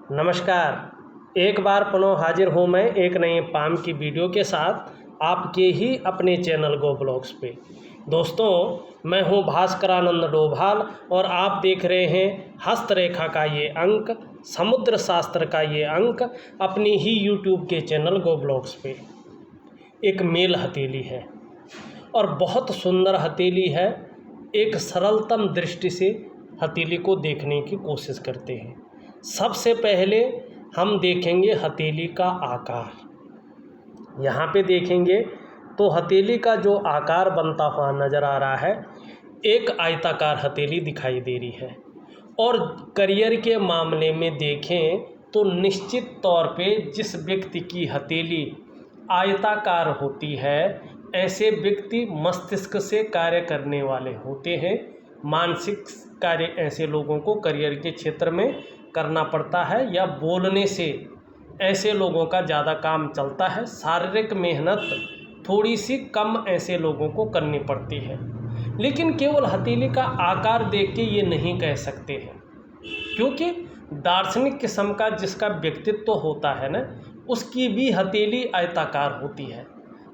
नमस्कार। एक बार पुनः हाजिर हूँ मैं एक नए पाम की वीडियो के साथ आपके ही अपने चैनल गो ब्लॉग्स पे। दोस्तों, मैं हूँ भास्करानंद डोभाल और आप देख रहे हैं हस्तरेखा का ये अंक, समुद्र शास्त्र का ये अंक अपनी ही यूट्यूब के चैनल गो ब्लॉग्स पे। एक मेल हथेली है और बहुत सुंदर हथेली है। एक सरलतम दृष्टि से हथेली को देखने की कोशिश करते हैं। सबसे पहले हम देखेंगे हथेली का आकार। यहाँ पे देखेंगे तो हथेली का जो आकार बनता हुआ नज़र आ रहा है, एक आयताकार हथेली दिखाई दे रही है। और करियर के मामले में देखें तो निश्चित तौर पे जिस व्यक्ति की हथेली आयताकार होती है, ऐसे व्यक्ति मस्तिष्क से कार्य करने वाले होते हैं। मानसिक कार्य ऐसे लोगों को करियर के क्षेत्र में करना पड़ता है या बोलने से ऐसे लोगों का ज़्यादा काम चलता है। शारीरिक मेहनत थोड़ी सी कम ऐसे लोगों को करनी पड़ती है। लेकिन केवल हथेली का आकार देख के ये नहीं कह सकते हैं, क्योंकि दार्शनिक किस्म का जिसका व्यक्तित्व होता है ना, उसकी भी हथेली आयताकार होती है।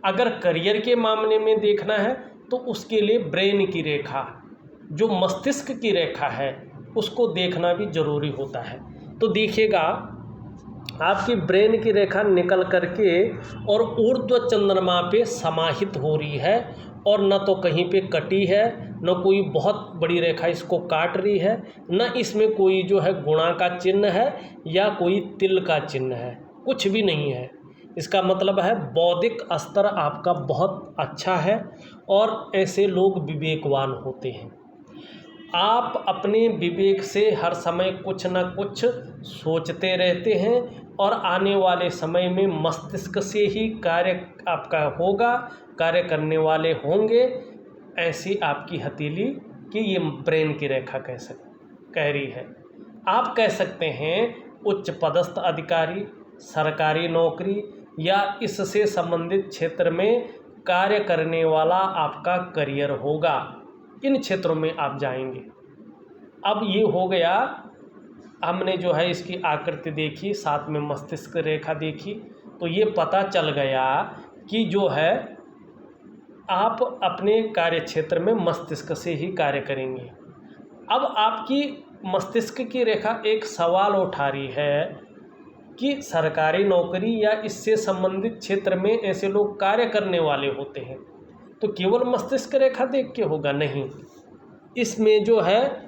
अगर करियर के मामले में देखना है तो उसके लिए ब्रेन की रेखा, जो मस्तिष्क की रेखा है, उसको देखना भी ज़रूरी होता है। तो देखिएगा, आपकी ब्रेन की रेखा निकल करके और ऊर्ध्व चंद्रमा पे समाहित हो रही है और न तो कहीं पे कटी है, न कोई बहुत बड़ी रेखा इसको काट रही है, न इसमें कोई जो है गुणा का चिन्ह है या कोई तिल का चिन्ह है, कुछ भी नहीं है। इसका मतलब है बौद्धिक स्तर आपका बहुत अच्छा है और ऐसे लोग विवेकवान होते हैं। आप अपने विवेक से हर समय कुछ न कुछ सोचते रहते हैं और आने वाले समय में मस्तिष्क से ही कार्य आपका होगा, कार्य करने वाले होंगे। ऐसी आपकी हथेली की ये ब्रेन की रेखा कह रही है। आप कह सकते हैं उच्च पदस्थ अधिकारी, सरकारी नौकरी या इससे संबंधित क्षेत्र में कार्य करने वाला आपका करियर होगा। इन क्षेत्रों में आप जाएंगे। अब ये हो गया, हमने जो है इसकी आकृति देखी, साथ में मस्तिष्क रेखा देखी, तो ये पता चल गया कि जो है आप अपने कार्य क्षेत्र में मस्तिष्क से ही कार्य करेंगे। अब आपकी मस्तिष्क की रेखा एक सवाल उठा रही है कि सरकारी नौकरी या इससे संबंधित क्षेत्र में ऐसे लोग कार्य करने वाले होते हैं, तो केवल मस्तिष्क रेखा देख के होगा? नहीं, इसमें जो है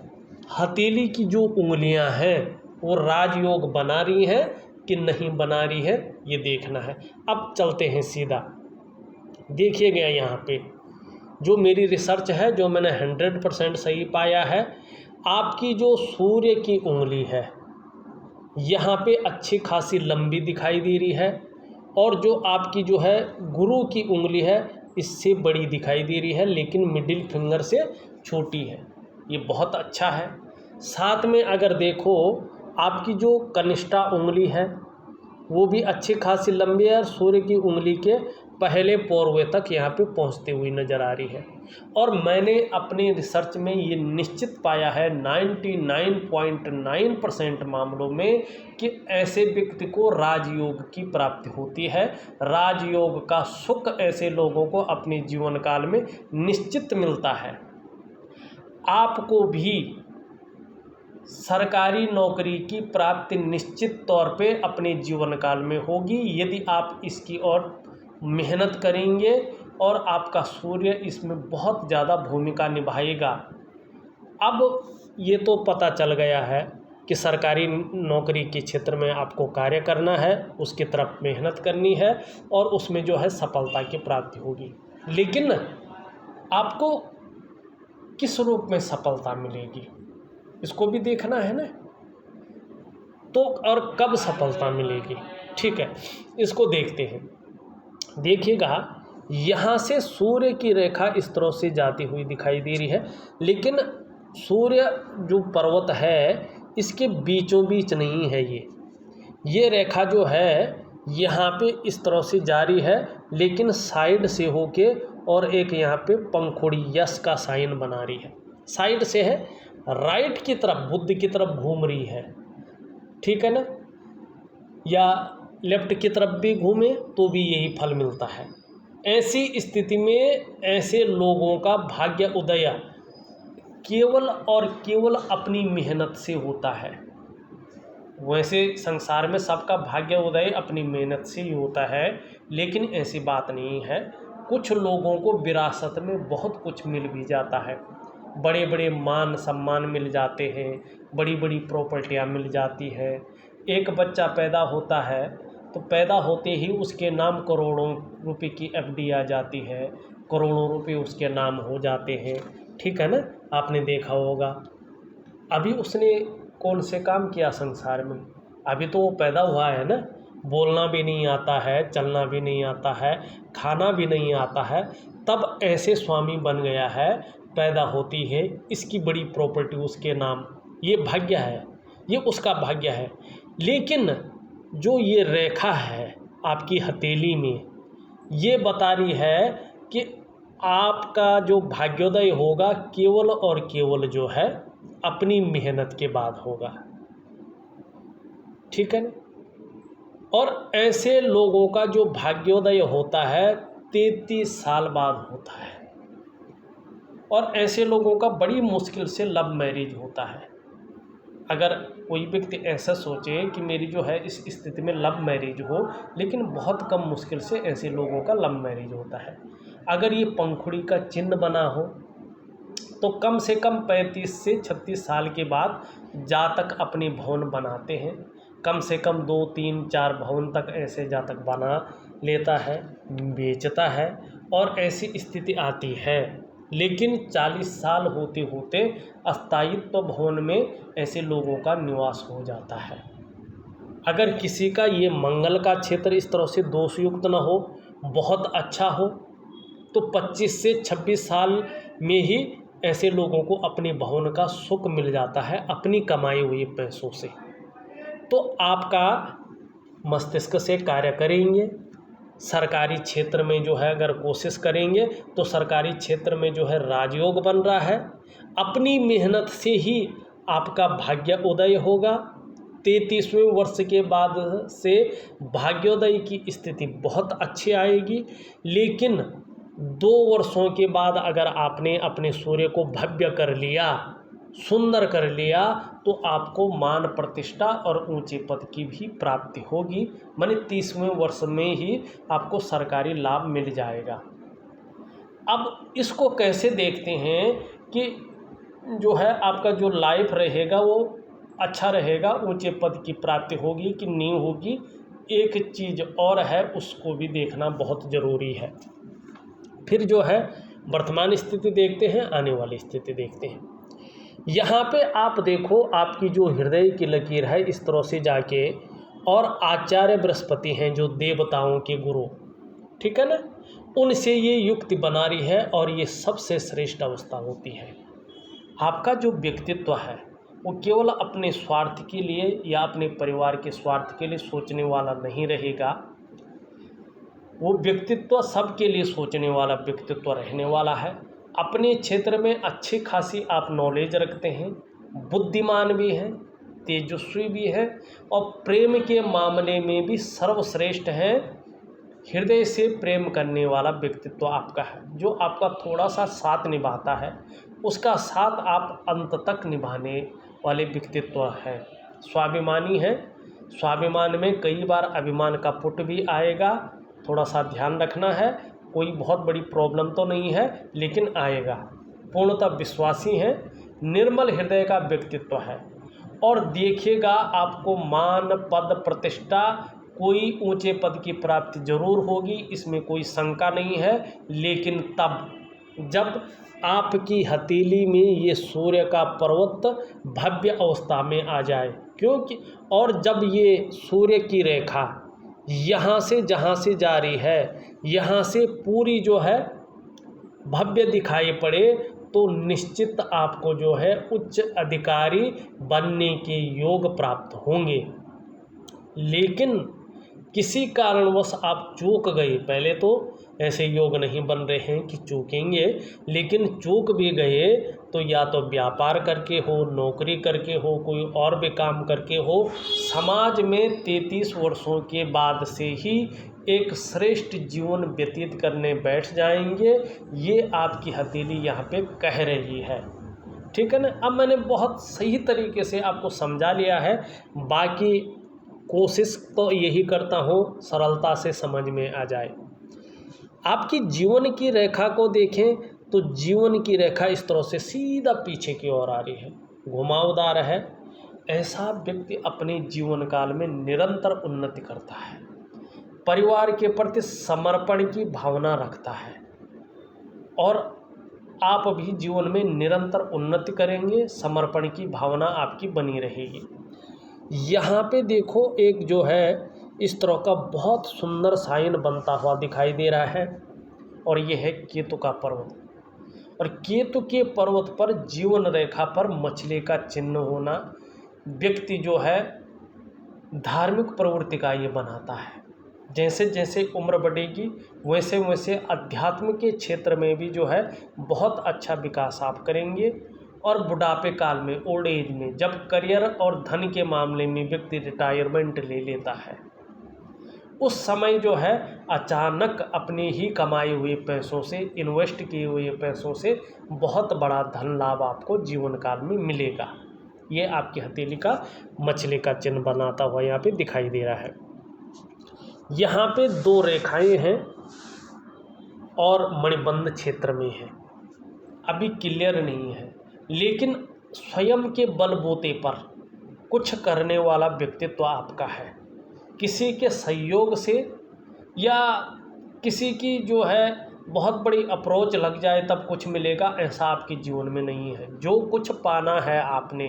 हथेली की जो उंगलियां हैं वो राजयोग बना रही हैं कि नहीं बना रही है, ये देखना है। अब चलते हैं सीधा, देखिएगा यहाँ पे जो मेरी रिसर्च है, जो मैंने 100% सही पाया है। आपकी जो सूर्य की उंगली है यहाँ पे अच्छी खासी लंबी दिखाई दे रही है, और जो आपकी जो है गुरु की उंगली है इससे बड़ी दिखाई दे रही है, लेकिन मिडिल फिंगर से छोटी है। ये बहुत अच्छा है। साथ में अगर देखो, आपकी जो कनिष्ठा उंगली है वो भी अच्छी खासी लंबी है और सूर्य की उंगली के पहले पोरवे तक यहाँ पे पहुँचती हुई नज़र आ रही है। और मैंने अपनी रिसर्च में ये निश्चित पाया है 99.9% मामलों में कि ऐसे व्यक्ति को राजयोग की प्राप्ति होती है। राजयोग का सुख ऐसे लोगों को अपने जीवन काल में निश्चित मिलता है। आपको भी सरकारी नौकरी की प्राप्ति निश्चित तौर पे अपने जीवन काल में होगी, यदि आप इसकी ओर मेहनत करेंगे और आपका सूर्य इसमें बहुत ज़्यादा भूमिका निभाएगा। अब ये तो पता चल गया है कि सरकारी नौकरी के क्षेत्र में आपको कार्य करना है, उसकी तरफ मेहनत करनी है और उसमें जो है सफलता की प्राप्ति होगी। लेकिन आपको किस रूप में सफलता मिलेगी, इसको भी देखना है ना। तो और कब सफलता मिलेगी, ठीक है, इसको देखते हैं। देखिएगा, यहाँ से सूर्य की रेखा इस तरह से जाती हुई दिखाई दे रही है, लेकिन सूर्य जो पर्वत है इसके बीचों बीच नहीं है। ये रेखा जो है यहाँ पे इस तरह से जारी है, लेकिन साइड से होके और एक यहाँ पे पंखुड़ी यस का साइन बना रही है। साइड से है, राइट की तरफ, बुध की तरफ घूम रही है, ठीक है ना। या लेफ्ट की तरफ भी घूमे तो भी यही फल मिलता है। ऐसी स्थिति में ऐसे लोगों का भाग्य उदय केवल और केवल अपनी मेहनत से होता है। वैसे संसार में सबका भाग्य उदय अपनी मेहनत से ही होता है, लेकिन ऐसी बात नहीं है। कुछ लोगों को विरासत में बहुत कुछ मिल भी जाता है, बड़े बड़े मान सम्मान मिल जाते हैं, बड़ी बड़ी प्रॉपर्टियां मिल जाती है। एक बच्चा पैदा होता है तो पैदा होते ही उसके नाम करोड़ों रुपए की एफडी आ जाती है, करोड़ों रुपए उसके नाम हो जाते हैं, ठीक है ना। आपने देखा होगा। अभी उसने कौन से काम किया संसार में, अभी तो वो पैदा हुआ है ना, बोलना भी नहीं आता है, चलना भी नहीं आता है, खाना भी नहीं आता है, तब ऐसे स्वामी बन गया है, पैदा होती है इसकी बड़ी प्रॉपर्टी उसके नाम। ये भाग्य है, ये उसका भाग्य है। लेकिन जो ये रेखा है आपकी हथेली में, ये बता रही है कि आपका जो भाग्योदय होगा केवल और केवल जो है अपनी मेहनत के बाद होगा, ठीक है ना। और ऐसे लोगों का जो भाग्योदय होता है 33 साल बाद होता है। और ऐसे लोगों का बड़ी मुश्किल से लव मैरिज होता है। अगर कोई व्यक्ति ऐसा सोचे कि मेरी जो है इस स्थिति में लव मैरिज हो, लेकिन बहुत कम मुश्किल से ऐसे लोगों का लव मैरिज होता है। अगर ये पंखुड़ी का चिन्ह बना हो तो कम से कम 35 से 36 साल के बाद जातक अपने भवन बनाते हैं। कम से कम 2, 3, 4 भवन तक ऐसे जातक बना लेता है, बेचता है, और ऐसी स्थिति आती है। लेकिन 40 साल होते होते अस्थायित्व भवन में ऐसे लोगों का निवास हो जाता है। अगर किसी का ये मंगल का क्षेत्र इस तरह से दोषयुक्त न हो, बहुत अच्छा हो, तो 25 से 26 साल में ही ऐसे लोगों को अपने भवन का सुख मिल जाता है अपनी कमाई हुई पैसों से। तो आपका मस्तिष्क से कार्य करेंगे, सरकारी क्षेत्र में जो है अगर कोशिश करेंगे तो सरकारी क्षेत्र में जो है राजयोग बन रहा है। अपनी मेहनत से ही आपका भाग्य उदय होगा। 33वें वर्ष के बाद से भाग्योदय की स्थिति बहुत अच्छी आएगी। लेकिन 2 वर्षों के बाद अगर आपने अपने सूर्य को भव्य कर लिया, सुंदर कर लिया, तो आपको मान प्रतिष्ठा और ऊंचे पद की भी प्राप्ति होगी। माने 30वें वर्ष में ही आपको सरकारी लाभ मिल जाएगा। अब इसको कैसे देखते हैं कि जो है आपका जो लाइफ रहेगा वो अच्छा रहेगा, ऊंचे पद की प्राप्ति होगी कि नहीं होगी। एक चीज़ और है, उसको भी देखना बहुत ज़रूरी है। फिर जो है वर्तमान स्थिति देखते हैं, आने वाली स्थिति देखते हैं। यहाँ पे आप देखो, आपकी जो हृदय की लकीर है इस तरह से जाके, और आचार्य बृहस्पति हैं जो देवताओं के गुरु, ठीक है ना, उनसे ये युक्ति बना रही है, और ये सबसे श्रेष्ठ अवस्था होती है। आपका जो व्यक्तित्व है वो केवल अपने स्वार्थ के लिए या अपने परिवार के स्वार्थ के लिए सोचने वाला नहीं रहेगा। वो व्यक्तित्व सबके लिए सोचने वाला व्यक्तित्व रहने वाला है। अपने क्षेत्र में अच्छी खासी आप नॉलेज रखते हैं, बुद्धिमान भी हैं, तेजस्वी भी हैं, और प्रेम के मामले में भी सर्वश्रेष्ठ हैं। हृदय से प्रेम करने वाला व्यक्तित्व आपका है। जो आपका थोड़ा सा साथ निभाता है उसका साथ आप अंत तक निभाने वाले व्यक्तित्व हैं। स्वाभिमानी है, स्वाभिमान में कई बार अभिमान का पुट भी आएगा, थोड़ा सा ध्यान रखना है। कोई बहुत बड़ी प्रॉब्लम तो नहीं है, लेकिन आएगा। पूर्णतः विश्वासी हैं, निर्मल हृदय का व्यक्तित्व है, और देखिएगा आपको मान पद प्रतिष्ठा, कोई ऊंचे पद की प्राप्ति जरूर होगी, इसमें कोई शंका नहीं है। लेकिन तब जब आपकी हथेली में ये सूर्य का पर्वत भव्य अवस्था में आ जाए, क्योंकि और जब ये सूर्य की रेखा यहाँ से जहाँ से जा रही है, यहाँ से पूरी जो है भव्य दिखाई पड़े, तो निश्चित आपको जो है उच्च अधिकारी बनने के योग प्राप्त होंगे। लेकिन किसी कारणवश आप चूक गए, पहले तो ऐसे योग नहीं बन रहे हैं कि चूकेंगे, लेकिन चूक भी गए तो या तो व्यापार करके हो, नौकरी करके हो, कोई और भी काम करके हो, समाज में 33 वर्षों के बाद से ही एक श्रेष्ठ जीवन व्यतीत करने बैठ जाएंगे। ये आपकी हथेली यहाँ पे कह रही है, ठीक है ना। अब मैंने बहुत सही तरीके से आपको समझा लिया है, बाकी कोशिश तो यही करता हूँ सरलता से समझ में आ जाए। आपकी जीवन की रेखा को देखें तो जीवन की रेखा इस तरह से सीधा पीछे की ओर आ रही है, घुमावदार है। ऐसा व्यक्ति अपने जीवन काल में निरंतर उन्नति करता है, परिवार के प्रति समर्पण की भावना रखता है और आप भी जीवन में निरंतर उन्नति करेंगे, समर्पण की भावना आपकी बनी रहेगी। यहाँ पे देखो एक जो है इस तरह का बहुत सुंदर साइन बनता हुआ दिखाई दे रहा है और यह है केतु का पर्वत। और केतु के पर्वत पर जीवन रेखा पर मछली का चिन्ह होना व्यक्ति जो है धार्मिक प्रवृत्ति का ये बनाता है। जैसे जैसे उम्र बढ़ेगी वैसे वैसे अध्यात्म के क्षेत्र में भी जो है बहुत अच्छा विकास आप करेंगे। और बुढ़ापे काल में, ओल्ड एज में, जब करियर और धन के मामले में व्यक्ति रिटायरमेंट ले लेता है, उस समय जो है अचानक अपने ही कमाए हुए पैसों से, इन्वेस्ट किए हुए पैसों से बहुत बड़ा धन लाभ आपको जीवन काल में मिलेगा। ये आपकी हथेली का मछली का चिन्ह बनाता हुआ यहाँ पे दिखाई दे रहा है। यहाँ पे 2 रेखाएं हैं और मणिबंध क्षेत्र में है, अभी क्लियर नहीं है, लेकिन स्वयं के बलबूते पर कुछ करने वाला व्यक्तित्व आपका है। किसी के सहयोग से या किसी की जो है बहुत बड़ी अप्रोच लग जाए तब कुछ मिलेगा, ऐसा आपके जीवन में नहीं है। जो कुछ पाना है आपने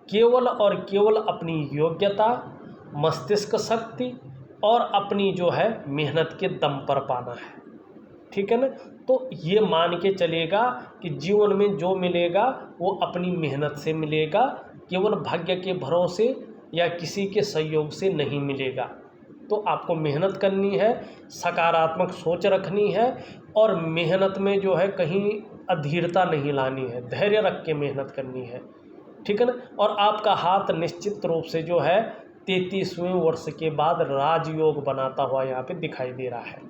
केवल और केवल अपनी योग्यता, मस्तिष्क शक्ति और अपनी जो है मेहनत के दम पर पाना है, ठीक है ना। तो ये मान के चलेगा कि जीवन में जो मिलेगा वो अपनी मेहनत से मिलेगा, केवल भाग्य के भरोसे या किसी के सहयोग से नहीं मिलेगा। तो आपको मेहनत करनी है, सकारात्मक सोच रखनी है और मेहनत में जो है कहीं अधीरता नहीं लानी है, धैर्य रख के मेहनत करनी है, ठीक है ना। और आपका हाथ निश्चित रूप से जो है 33वें वर्ष के बाद राजयोग बनाता हुआ यहाँ पे दिखाई दे रहा है।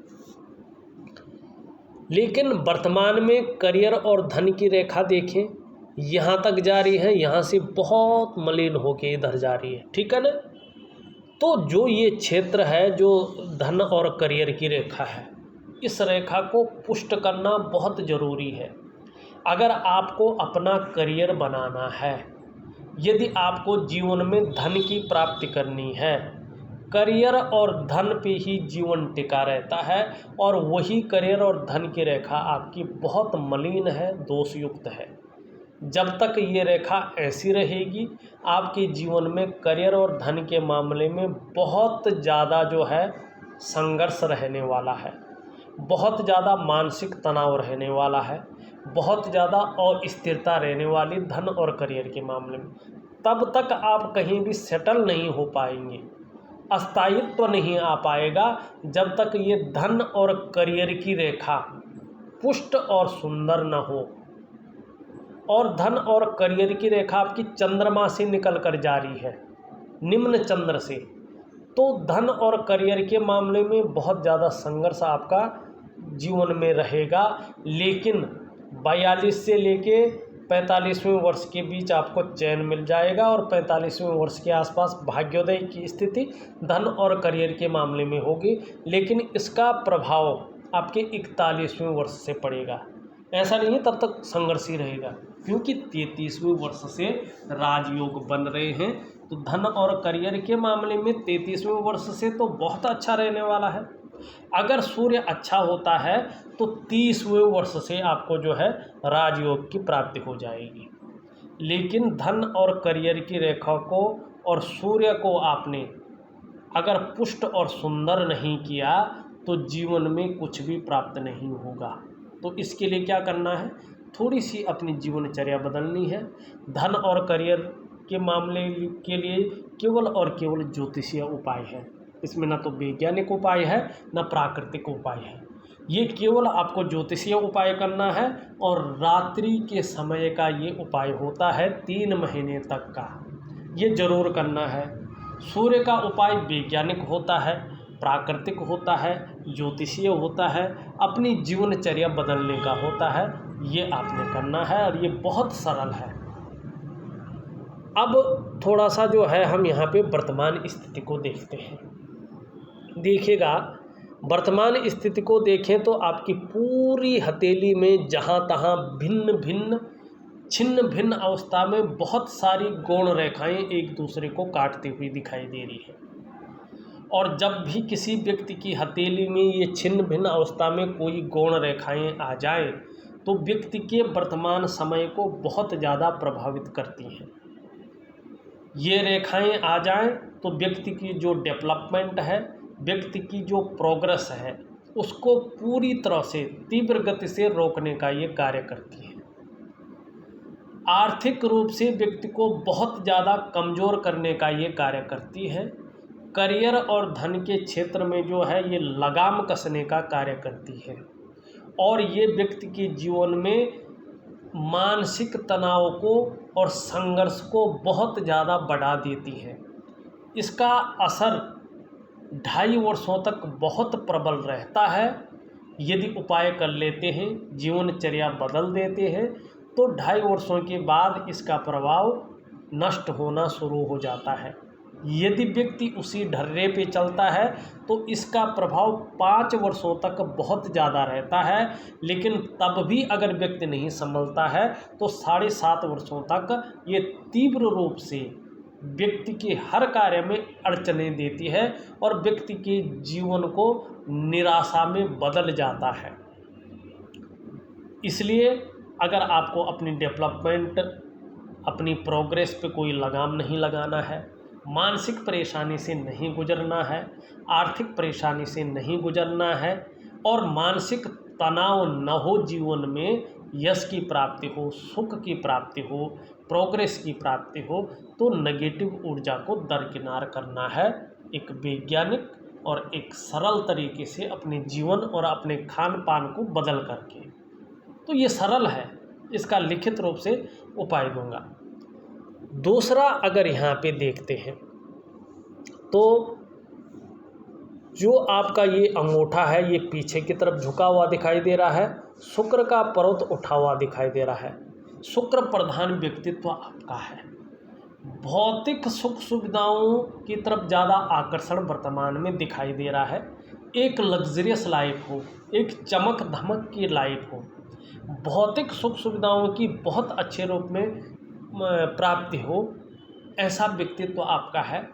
लेकिन वर्तमान में करियर और धन की रेखा देखें, यहाँ तक जा रही है, यहाँ से बहुत मलिन होके इधर जा रही है, ठीक है ना। तो जो ये क्षेत्र है जो धन और करियर की रेखा है, इस रेखा को पुष्ट करना बहुत ज़रूरी है। अगर आपको अपना करियर बनाना है, यदि आपको जीवन में धन की प्राप्ति करनी है, करियर और धन पे ही जीवन टिका रहता है और वही करियर और धन की रेखा आपकी बहुत मलिन है, दोषयुक्त है। जब तक ये रेखा ऐसी रहेगी आपके जीवन में करियर और धन के मामले में बहुत ज़्यादा जो है संघर्ष रहने वाला है, बहुत ज़्यादा मानसिक तनाव रहने वाला है, बहुत ज़्यादा अस्थिरता रहने वाली धन और करियर के मामले में। तब तक आप कहीं भी सेटल नहीं हो पाएंगे, अस्थायित्व नहीं आ पाएगा जब तक ये धन और करियर की रेखा पुष्ट और सुंदर न हो। और धन और करियर की रेखा आपकी चंद्रमा से निकल कर जा रही है, निम्न चंद्र से, तो धन और करियर के मामले में बहुत ज़्यादा संघर्ष आपका जीवन में रहेगा। लेकिन 42 से लेके 45वें वर्ष के बीच आपको चैन मिल जाएगा और 45वें वर्ष के आसपास भाग्योदय की स्थिति धन और करियर के मामले में होगी। लेकिन इसका प्रभाव आपके 41वें वर्ष से पड़ेगा, ऐसा नहीं है तब तक संघर्ष ही रहेगा, क्योंकि 33वें वर्ष से राजयोग बन रहे हैं। तो धन और करियर के मामले में 33वें वर्ष से तो बहुत अच्छा रहने वाला है। अगर सूर्य अच्छा होता है तो 30वें वर्ष से आपको जो है राजयोग की प्राप्ति हो जाएगी। लेकिन धन और करियर की रेखा को और सूर्य को आपने अगर पुष्ट और सुंदर नहीं किया तो जीवन में कुछ भी प्राप्त नहीं होगा। तो इसके लिए क्या करना है, थोड़ी सी अपनी जीवनचर्या बदलनी है। धन और करियर के मामले के लिए केवल और केवल ज्योतिषीय उपाय है, इसमें न तो वैज्ञानिक उपाय है न प्राकृतिक उपाय है। ये केवल आपको ज्योतिषीय उपाय करना है और रात्रि के समय का ये उपाय होता है 3 महीने तक का, ये जरूर करना है। सूर्य का उपाय वैज्ञानिक होता है, प्राकृतिक होता है, ज्योतिषीय होता है, अपनी जीवनचर्या बदलने का होता है, ये आपने करना है और ये बहुत सरल है। अब थोड़ा सा जो है हम यहाँ पे वर्तमान स्थिति को देखते हैं। देखिएगा, वर्तमान स्थिति को देखें तो आपकी पूरी हथेली में जहाँ तहाँ भिन्न भिन्न छिन्न भिन्न अवस्था में बहुत सारी गौण रेखाएं एक दूसरे को काटती हुई दिखाई दे रही है। और जब भी किसी व्यक्ति की हथेली में ये छिन्न भिन्न अवस्था में कोई गौण रेखाएं आ जाए तो व्यक्ति के वर्तमान समय को बहुत ज़्यादा प्रभावित करती हैं। ये रेखाएं आ जाएं तो व्यक्ति की जो डेवलपमेंट है, व्यक्ति की जो प्रोग्रेस है, उसको पूरी तरह से तीव्र गति से रोकने का ये कार्य करती है। आर्थिक रूप से व्यक्ति को बहुत ज़्यादा कमज़ोर करने का ये कार्य करती है। करियर और धन के क्षेत्र में जो है ये लगाम कसने का कार्य करती है और ये व्यक्ति के जीवन में मानसिक तनाव को और संघर्ष को बहुत ज़्यादा बढ़ा देती है। इसका असर 2.5 वर्षों तक बहुत प्रबल रहता है। यदि उपाय कर लेते हैं, जीवनचर्या बदल देते हैं तो 2.5 वर्षों के बाद इसका प्रभाव नष्ट होना शुरू हो जाता है। यदि व्यक्ति उसी ढर्रे पे चलता है तो इसका प्रभाव 5 वर्षों तक बहुत ज़्यादा रहता है, लेकिन तब भी अगर व्यक्ति नहीं संभलता है तो 7.5 वर्षों तक ये तीव्र रूप से व्यक्ति के हर कार्य में अड़चनें देती है और व्यक्ति के जीवन को निराशा में बदल जाता है। इसलिए अगर आपको अपनी डेवलपमेंट, अपनी प्रोग्रेस पे कोई लगाम नहीं लगाना है, मानसिक परेशानी से नहीं गुजरना है, आर्थिक परेशानी से नहीं गुजरना है और मानसिक तनाव न हो, जीवन में यश की प्राप्ति हो, सुख की प्राप्ति हो, प्रोग्रेस की प्राप्ति हो, तो नेगेटिव ऊर्जा को दरकिनार करना है एक वैज्ञानिक और एक सरल तरीके से अपने जीवन और अपने खान पान को बदल करके। तो ये सरल है, इसका लिखित रूप से उपाय दूंगा। दूसरा अगर यहाँ पे देखते हैं तो जो आपका ये अंगूठा है ये पीछे की तरफ झुका हुआ दिखाई दे रहा है, शुक्र का पर्वत उठा हुआ दिखाई दे रहा है। शुक्र प्रधान व्यक्तित्व आपका है। भौतिक सुख सुविधाओं की तरफ ज़्यादा आकर्षण वर्तमान में दिखाई दे रहा है। एक लग्जरियस लाइफ हो, एक चमक धमक की लाइफ हो, भौतिक सुख सुविधाओं की बहुत अच्छे रूप में प्राप्ति हो, ऐसा व्यक्तित्व आपका है।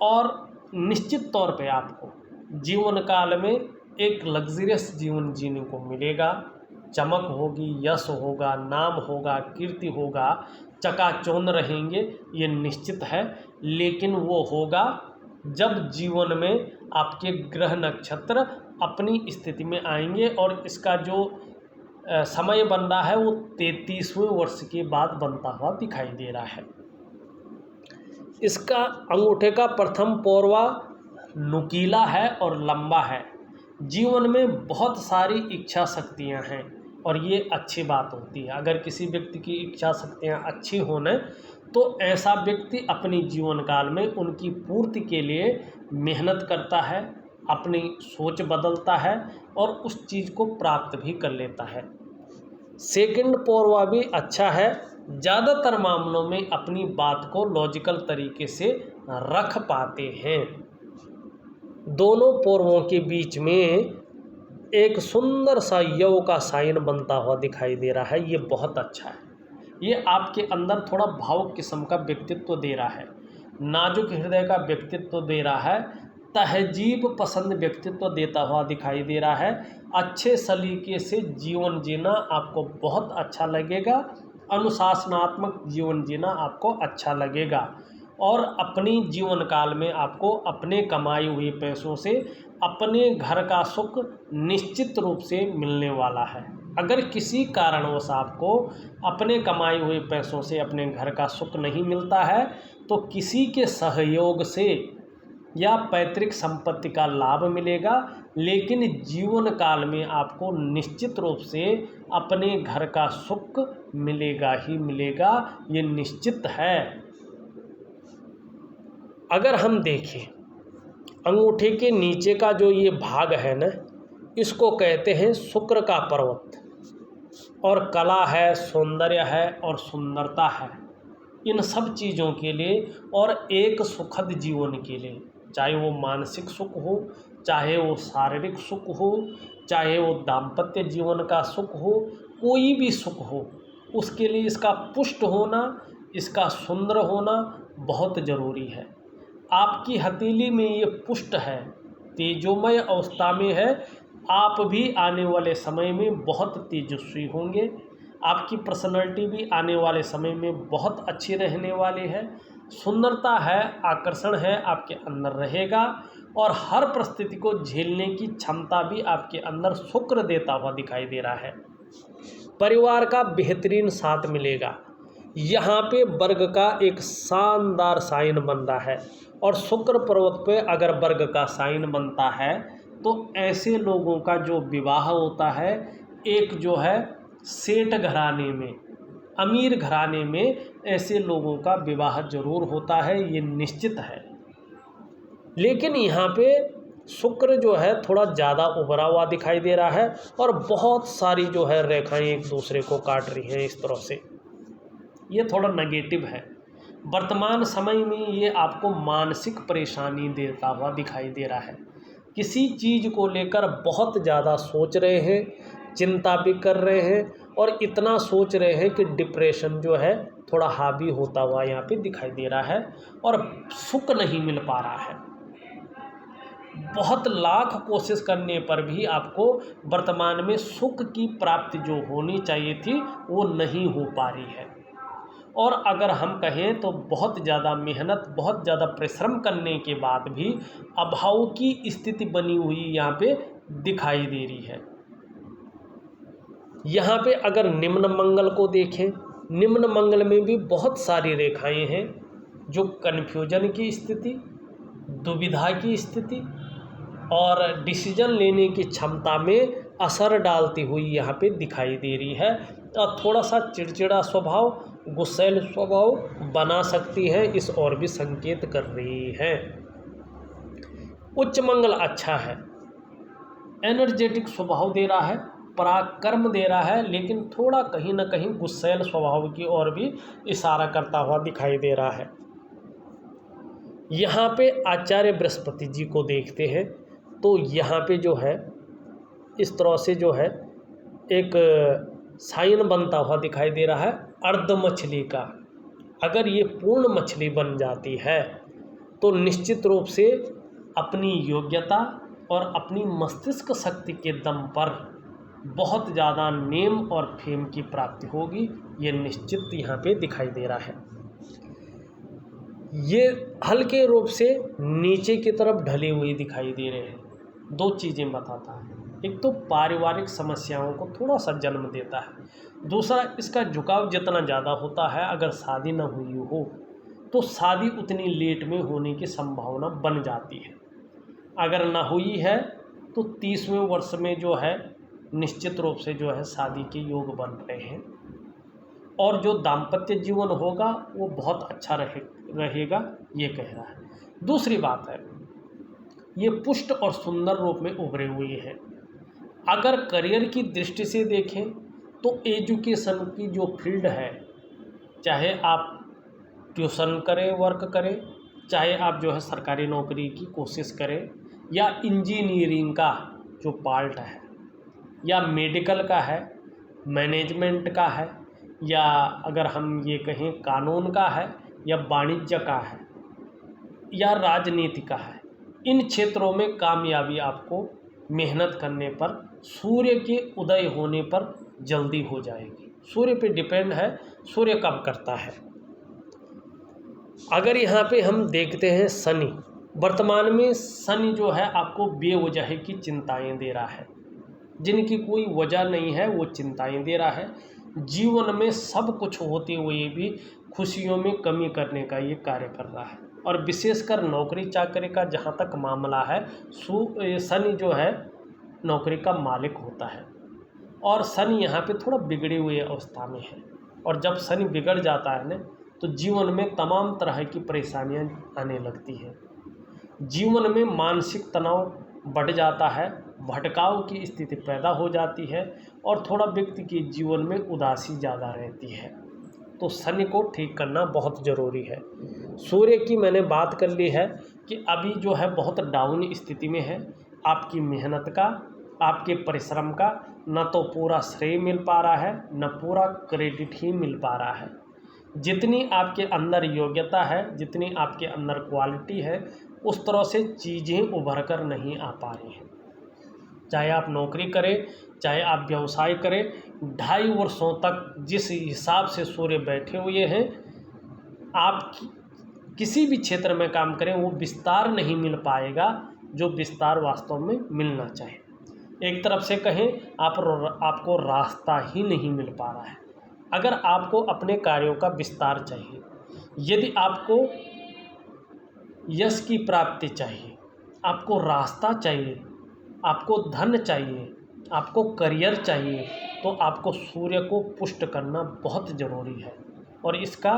और निश्चित तौर पे आपको जीवन काल में एक लग्जरियस जीवन जीने को मिलेगा। चमक होगी, यश होगा, नाम होगा, कीर्ति होगा, चकाचौंध रहेंगे, ये निश्चित है। लेकिन वो होगा जब जीवन में आपके ग्रह नक्षत्र अपनी स्थिति में आएंगे और इसका जो समय बन रहा है वो 33वें वर्ष के बाद बनता हुआ दिखाई दे रहा है। इसका अंगूठे का प्रथम पोरवा नुकीला है और लंबा है। जीवन में बहुत सारी इच्छा शक्तियाँ हैं और ये अच्छी बात होती है। अगर किसी व्यक्ति की इच्छा शक्तियाँ अच्छी होने तो ऐसा व्यक्ति अपनी जीवन काल में उनकी पूर्ति के लिए मेहनत करता है, अपनी सोच बदलता है और उस चीज़ को प्राप्त भी कर लेता है। सेकंड पोरवा भी अच्छा है। ज़्यादातर मामलों में अपनी बात को लॉजिकल तरीके से रख पाते हैं। दोनों पोरवों के बीच में एक सुंदर सा यव का साइन बनता हुआ दिखाई दे रहा है। ये बहुत अच्छा है। ये आपके अंदर थोड़ा भावुक किस्म का व्यक्तित्व दे रहा है, नाजुक हृदय का व्यक्तित्व दे रहा है, तहजीब पसंद व्यक्तित्व देता हुआ दिखाई दे रहा है। अच्छे सलीके से जीवन जीना आपको बहुत अच्छा लगेगा, अनुशासनात्मक जीवन जीना आपको अच्छा लगेगा और अपनी जीवन काल में आपको अपने कमाई हुए पैसों से अपने घर का सुख निश्चित रूप से मिलने वाला है। अगर किसी कारणवश आपको अपने कमाई हुए पैसों से अपने घर का सुख नहीं मिलता है तो किसी के सहयोग से या पैतृक संपत्ति का लाभ मिलेगा, लेकिन जीवन काल में आपको निश्चित रूप से अपने घर का सुख मिलेगा ही मिलेगा, ये निश्चित है। अगर हम देखें अंगूठे के नीचे का जो ये भाग है ना, इसको कहते हैं शुक्र का पर्वत, और कला है, सौंदर्य है और सुंदरता है, इन सब चीज़ों के लिए और एक सुखद जीवन के लिए, चाहे वो मानसिक सुख हो, चाहे वो शारीरिक सुख हो, चाहे वो दाम्पत्य जीवन का सुख हो, कोई भी सुख हो, उसके लिए इसका पुष्ट होना, इसका सुंदर होना बहुत ज़रूरी है। आपकी हथेली में ये पुष्ट है, तेजोमय अवस्था में है, आप भी आने वाले समय में बहुत तेजस्वी होंगे, आपकी पर्सनैलिटी भी आने वाले समय में बहुत अच्छी रहने वाली है, सुंदरता है, आकर्षण है आपके अंदर रहेगा, और हर परिस्थिति को झेलने की क्षमता भी आपके अंदर शुक्र देता हुआ दिखाई दे रहा है। परिवार का बेहतरीन साथ मिलेगा, यहाँ पे वर्ग का एक शानदार साइन बन रहा है, और शुक्र पर्वत पे अगर वर्ग का साइन बनता है तो ऐसे लोगों का जो विवाह होता है, एक जो है सेठ घराने में, अमीर घराने में, ऐसे लोगों का विवाह जरूर होता है, ये निश्चित है। लेकिन यहाँ पे शुक्र जो है थोड़ा ज़्यादा उभरा हुआ दिखाई दे रहा है, और बहुत सारी जो है रेखाएं एक दूसरे को काट रही हैं इस तरह से, ये थोड़ा नेगेटिव है। वर्तमान समय में ये आपको मानसिक परेशानी देता हुआ दिखाई दे रहा है, किसी चीज़ को लेकर बहुत ज़्यादा सोच रहे हैं, चिंता भी कर रहे हैं, और इतना सोच रहे हैं कि डिप्रेशन जो है थोड़ा हावी होता हुआ यहाँ पे दिखाई दे रहा है, और सुख नहीं मिल पा रहा है। बहुत लाख कोशिश करने पर भी आपको वर्तमान में सुख की प्राप्ति जो होनी चाहिए थी वो नहीं हो पा रही है, और अगर हम कहें तो बहुत ज़्यादा मेहनत, बहुत ज़्यादा परिश्रम करने के बाद भी अभाव की स्थिति बनी हुई यहाँ पे दिखाई दे रही है। यहाँ पे अगर निम्न मंगल को देखें, निम्न मंगल में भी बहुत सारी रेखाएं हैं जो कन्फ्यूजन की स्थिति, दुविधा की स्थिति और डिसीजन लेने की क्षमता में असर डालती हुई यहाँ पे दिखाई दे रही है, और थोड़ा सा चिड़चिड़ा स्वभाव, गुस्सैल स्वभाव बना सकती है, इस ओर भी संकेत कर रही है। उच्च मंगल अच्छा है, एनर्जेटिक स्वभाव दे रहा है, पराक्रम दे रहा है, लेकिन थोड़ा कहीं ना कहीं गुस्सैल स्वभाव की ओर भी इशारा करता हुआ दिखाई दे रहा है। यहाँ पे आचार्य बृहस्पति जी को देखते हैं तो यहाँ पे जो है इस तरह से जो है एक साइन बनता हुआ दिखाई दे रहा है अर्ध मछली का। अगर ये पूर्ण मछली बन जाती है तो निश्चित रूप से अपनी योग्यता और अपनी मस्तिष्क शक्ति के दम पर बहुत ज़्यादा नेम और फेम की प्राप्ति होगी, ये निश्चित यहाँ पे दिखाई दे रहा है। ये हल्के रूप से नीचे की तरफ ढली हुई दिखाई दे रहे हैं। दो चीज़ें बताता है, एक तो पारिवारिक समस्याओं को थोड़ा सा जन्म देता है, दूसरा इसका झुकाव जितना ज़्यादा होता है, अगर शादी न हुई हो तो शादी उतनी लेट में होने की संभावना बन जाती है। अगर ना हुई है तो 30वें वर्ष में जो है निश्चित रूप से जो है शादी के योग बन रहे हैं, और जो दाम्पत्य जीवन होगा वो बहुत अच्छा रहेगा, ये कह रहा है। दूसरी बात है, ये पुष्ट और सुंदर रूप में उभरे हुए हैं। अगर करियर की दृष्टि से देखें तो एजुकेशन की जो फील्ड है, चाहे आप ट्यूशन करें, वर्क करें, चाहे आप जो है सरकारी नौकरी की कोशिश करें, या इंजीनियरिंग का जो पार्ट है, या मेडिकल का है, मैनेजमेंट का है, या अगर हम ये कहें कानून का है, या वाणिज्य का है, या राजनीति का है, इन क्षेत्रों में कामयाबी आपको मेहनत करने पर, सूर्य के उदय होने पर जल्दी हो जाएगी। सूर्य पे डिपेंड है, सूर्य कब करता है। अगर यहाँ पे हम देखते हैं शनि, वर्तमान में शनि जो है आपको बेवजह की चिंताएं दे रहा है, जिनकी कोई वजह नहीं है वो चिंताएं दे रहा है। जीवन में सब कुछ होते हुए भी खुशियों में कमी करने का ये कार्य कर रहा है। और विशेषकर नौकरी चाकरी का जहाँ तक मामला है, शनि जो है नौकरी का मालिक होता है और शनि यहाँ पे थोड़ा बिगड़ी हुई अवस्था में है। और जब शनि बिगड़ जाता है ना, तो जीवन में तमाम तरह की परेशानियाँ आने लगती हैं। जीवन में मानसिक तनाव बढ़ जाता है, भटकाव की स्थिति पैदा हो जाती है और थोड़ा व्यक्ति के जीवन में उदासी ज़्यादा रहती है। तो शनि को ठीक करना बहुत ज़रूरी है। सूर्य की मैंने बात कर ली है कि अभी जो है बहुत डाउन स्थिति में है। आपकी मेहनत का, आपके परिश्रम का न तो पूरा श्रेय मिल पा रहा है, न पूरा क्रेडिट ही मिल पा रहा है। जितनी आपके अंदर योग्यता है, जितनी आपके अंदर क्वालिटी है, उस तरह से चीज़ें उभर कर नहीं आ पा रही हैं। चाहे आप नौकरी करें, चाहे आप व्यवसाय करें, 2.5 वर्षों तक जिस हिसाब से सूर्य बैठे हुए हैं, आप किसी भी क्षेत्र में काम करें वो विस्तार नहीं मिल पाएगा जो विस्तार वास्तव में मिलना चाहिए। एक तरफ से कहें आपको रास्ता ही नहीं मिल पा रहा है। अगर आपको अपने कार्यों का विस्तार चाहिए, यदि आपको यश की प्राप्ति चाहिए, आपको रास्ता चाहिए, आपको धन चाहिए, आपको करियर चाहिए, तो आपको सूर्य को पुष्ट करना बहुत ज़रूरी है। और इसका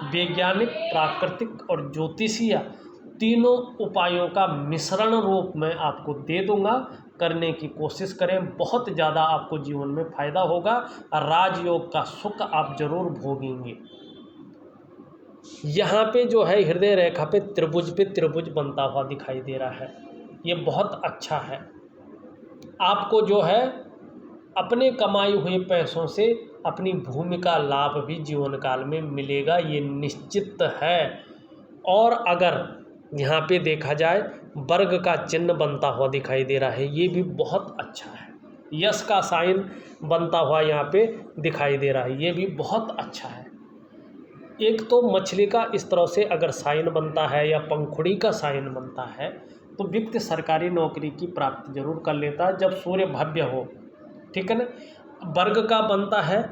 वैज्ञानिक, प्राकृतिक और ज्योतिषीय तीनों उपायों का मिश्रण रूप में आपको दे दूंगा। करने की कोशिश करें, बहुत ज़्यादा आपको जीवन में फ़ायदा होगा। राजयोग का सुख आप जरूर भोगेंगे। यहाँ पे जो है हृदय रेखा पे त्रिभुज बनता हुआ दिखाई दे रहा है, ये बहुत अच्छा है। आपको जो है अपने कमाई हुए पैसों से अपनी भूमि का लाभ भी जीवन काल में मिलेगा, ये निश्चित है। और अगर यहाँ पे देखा जाए वर्ग का चिन्ह बनता हुआ दिखाई दे रहा है, ये भी बहुत अच्छा है। यश का साइन बनता हुआ यहाँ पे दिखाई दे रहा है, ये भी बहुत अच्छा है। एक तो मछली का इस तरह से अगर साइन बनता है या पंखुड़ी का साइन बनता है, तो व्यक्ति सरकारी नौकरी की प्राप्ति जरूर कर लेता है जब सूर्य भव्य हो, ठीक है ना। वर्ग का बनता है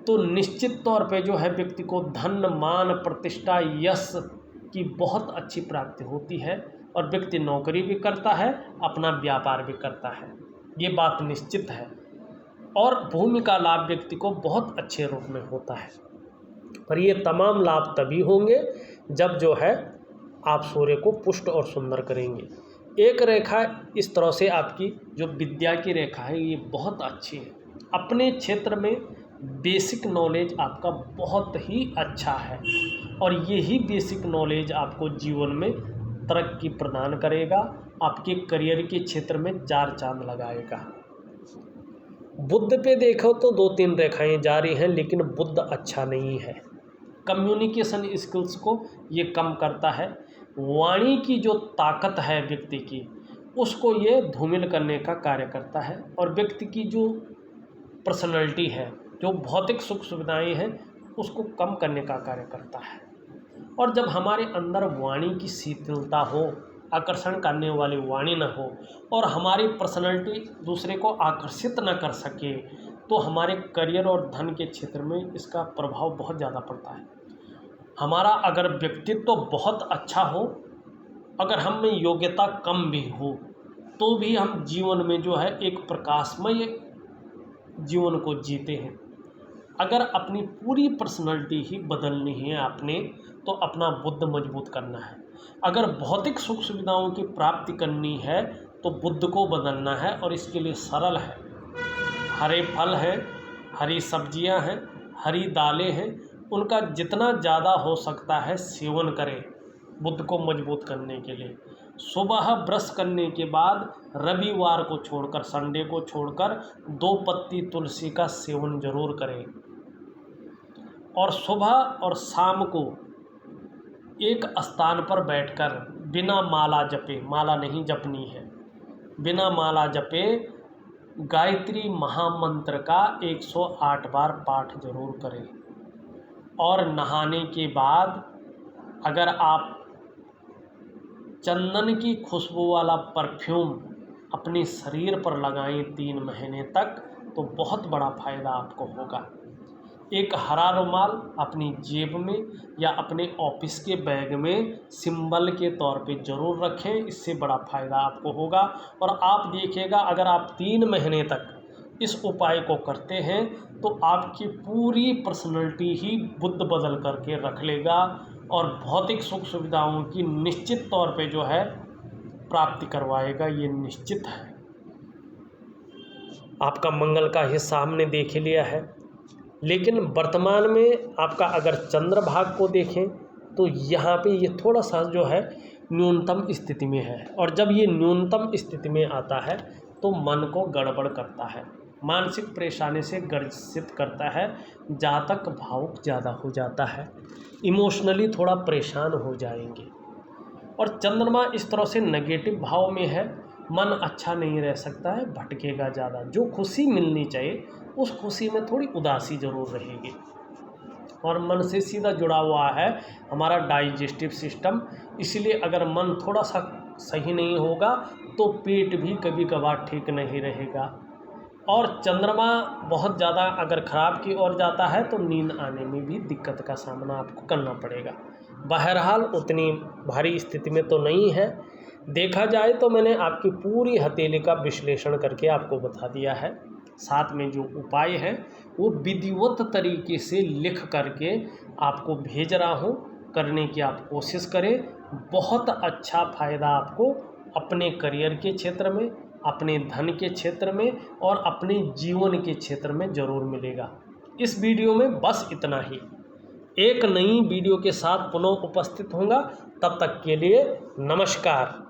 तो निश्चित तौर पे जो है व्यक्ति को धन, मान, प्रतिष्ठा, यश की बहुत अच्छी प्राप्ति होती है और व्यक्ति नौकरी भी करता है, अपना व्यापार भी करता है, ये बात निश्चित है। और भूमि का लाभ व्यक्ति को बहुत अच्छे रूप में होता है। पर ये तमाम लाभ तभी होंगे जब जो है आप सूर्य को पुष्ट और सुंदर करेंगे। एक रेखा इस तरह से आपकी जो विद्या की रेखा है, ये बहुत अच्छी है। अपने क्षेत्र में बेसिक नॉलेज आपका बहुत ही अच्छा है और यही बेसिक नॉलेज आपको जीवन में तरक्की प्रदान करेगा, आपके करियर के क्षेत्र में 4 चांद लगाएगा। बुध पे देखो तो 2-3 रेखाएं जा रही हैं, लेकिन बुध अच्छा नहीं है। कम्युनिकेशन स्किल्स को ये कम करता है। वाणी की जो ताकत है व्यक्ति की, उसको ये धूमिल करने का कार्य करता है और व्यक्ति की जो पर्सनैलिटी है, जो भौतिक सुख सुविधाएं हैं, उसको कम करने का कार्य करता है। और जब हमारे अंदर वाणी की शीतलता हो, आकर्षण करने वाली वाणी न हो और हमारी पर्सनैलिटी दूसरे को आकर्षित न कर सके, तो हमारे करियर और धन के क्षेत्र में इसका प्रभाव बहुत ज़्यादा पड़ता है। हमारा अगर व्यक्तित्व तो बहुत अच्छा हो, अगर हम में योग्यता कम भी हो, तो भी हम जीवन में जो है एक प्रकाशमय जीवन को जीते हैं। अगर अपनी पूरी पर्सनैलिटी ही बदलनी है आपने, तो अपना बुद्ध मजबूत करना है। अगर भौतिक सुख सुविधाओं की प्राप्ति करनी है तो बुद्ध को बदलना है और इसके लिए सरल है। हरे फल हैं, हरी सब्जियां हैं, हरी दालें हैं, उनका जितना ज़्यादा हो सकता है सेवन करें बुद्ध को मजबूत करने के लिए। सुबह ब्रश करने के बाद रविवार को छोड़कर, संडे को छोड़कर 2 पत्ती तुलसी का सेवन जरूर करें। और सुबह और शाम को एक स्थान पर बैठकर बिना माला जपे, माला नहीं जपनी है, बिना माला जपे गायत्री महामंत्र का 108 बार पाठ जरूर करें। और नहाने के बाद अगर आप चंदन की खुशबू वाला परफ्यूम अपने शरीर पर लगाएं 3 महीने तक, तो बहुत बड़ा फायदा आपको होगा। एक हरा रुमाल अपनी जेब में या अपने ऑफिस के बैग में सिंबल के तौर पे ज़रूर रखें। इससे बड़ा फ़ायदा आपको होगा। और आप देखिएगा, अगर आप 3 महीने तक इस उपाय को करते हैं तो आपकी पूरी पर्सनैलिटी ही बुद्ध बदल करके रख लेगा और भौतिक सुख सुविधाओं की निश्चित तौर पे जो है प्राप्ति करवाएगा, ये निश्चित है। आपका मंगल का हिस्सा हमने देख लिया है, लेकिन वर्तमान में आपका अगर चंद्र भाग को देखें तो यहाँ पे ये थोड़ा सा जो है न्यूनतम स्थिति में है। और जब ये न्यूनतम स्थिति में आता है तो मन को गड़बड़ करता है, मानसिक परेशानी से ग्रसित करता है, जातक भावुक ज़्यादा हो जाता है, इमोशनली थोड़ा परेशान हो जाएंगे। और चंद्रमा इस तरह से नेगेटिव भाव में है, मन अच्छा नहीं रह सकता है, भटकेगा ज़्यादा। जो खुशी मिलनी चाहिए उस खुशी में थोड़ी उदासी ज़रूर रहेगी। और मन से सीधा जुड़ा हुआ है हमारा डाइजेस्टिव सिस्टम, इसलिए अगर मन थोड़ा सा सही नहीं होगा तो पेट भी कभी कभार ठीक नहीं रहेगा। और चंद्रमा बहुत ज़्यादा अगर ख़राब की ओर जाता है तो नींद आने में भी दिक्कत का सामना आपको करना पड़ेगा। बहरहाल उतनी भारी स्थिति में तो नहीं है। देखा जाए तो मैंने आपकी पूरी हथेली का विश्लेषण करके आपको बता दिया है। साथ में जो उपाय है वो विधिवत तरीके से लिख करके आपको भेज रहा हूँ, करने की आप कोशिश करें। बहुत अच्छा फ़ायदा आपको अपने करियर के क्षेत्र में, अपने धन के क्षेत्र में और अपने जीवन के क्षेत्र में ज़रूर मिलेगा। इस वीडियो में बस इतना ही। एक नई वीडियो के साथ पुनः उपस्थित होऊंगा, तब तक के लिए नमस्कार।